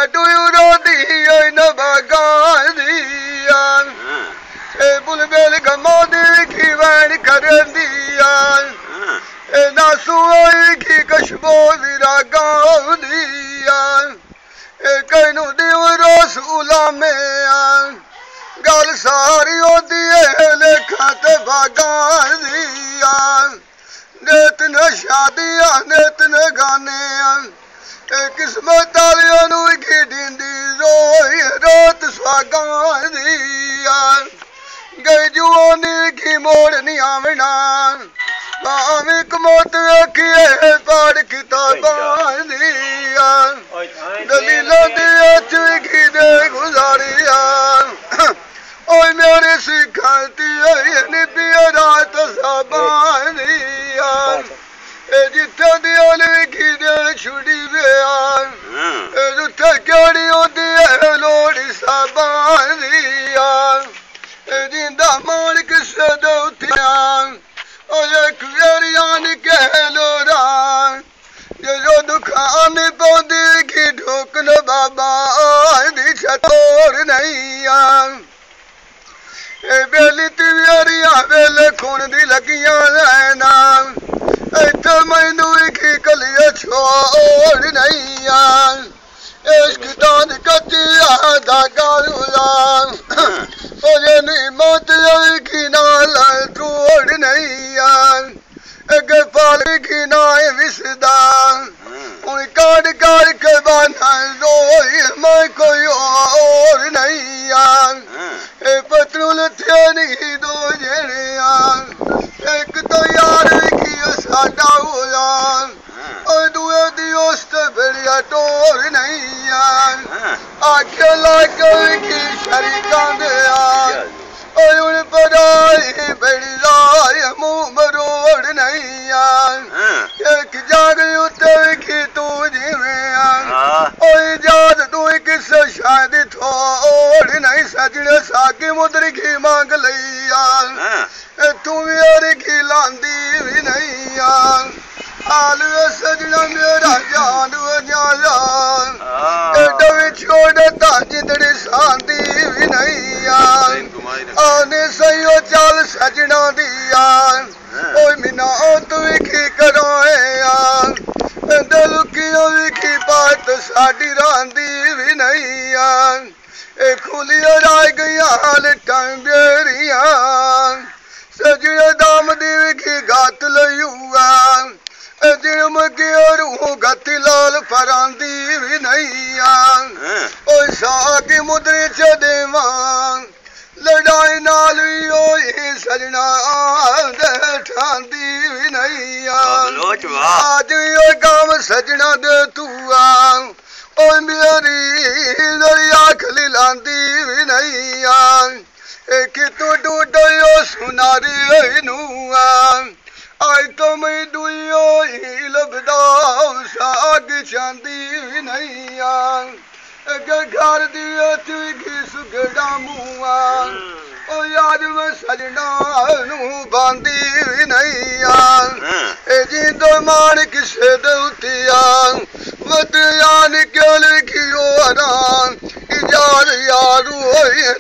छड़ू रोदी न बागादिया बुलबुल गमोदी की वैन कर दिया नासू की कशबो विरा गादिया कैनू दिव रोस उलामे गल सारी होती है लेखा ते बागादिया नेत न शादियां नेत न गाने किस्मत वालियां की ढींदी रोई रात स्वागादिया गई जुआनी की मोड़ नहीं आवना भावी कमौत रखिए पाड़ किताबां दिया दलीलों की दे गुजारिया ओए मेरे सिखाती निबिया रात साबां दिया जिथे दिया लिखी दे छुड़ी बयान जुथे केड़ी होती है लोड़ी साबां दिया जिंदा मान किसे दे उठिया एक वेरियान कह लोरा जो दुखान पौधी की ढोकन बाबा दी छतोर नहीं बेली तिवेरिया वेले खून दी लगियां रहना इत्थे मैनू की कलिया छोड़ नहीं इश्क दान कचिया धागा गुलाम ओए नी मौत की नाल तोड़ नहीं अगे पाल की नाए विसदा उन काट काट के बाना रोई मैं कोई और नहीं ए पत्रुल थे नहीं दो जने एक तो यार की साडा होया और दुए दी उस्त बढ़िया टोर नहीं आखे लाके की शरीका दे और उन पराई बड़ी राय मुंह मरोड़ नहीं एक जाग उते की तू जीवे और इजाद तू किसे शायद थोड़ नहीं सजने साकी मुद्र की मांग लिया तू मेरी की लांदी भी नहीं हाल सजना मेरा जान जाया छोड़ता जिंदड़ी शांति भी नहीं आने सही चल सजना दिया ओ मिना तू की करोए दिल की बात साड़ी रांदी भी नहीं खुलिया राय गया टाइम बेरिया सजने दाम देव की गात लयुआ जिम के रूह गति लाल फरांदी भी नहीं ओ साकी मुद्रे च देवा लड़ाई नाल सजना ठांदी भी नहीं आज ये काम सजना दे तू ओ मेरी आँख लांदी भी नहीं कि तू टूटो सुनारी नुआ आई तो मैं दुइयो ही लभदा साग चांदी भी नहीं घर दिया की सुगड़ा मुआ ओ याद में सजना नू बांदी भी नहीं जी तो मान किसे दुतिया वतियान केल की इजाज यारू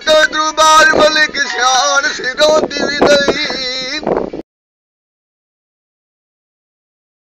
तो दुबार मलिक शान सिरों दी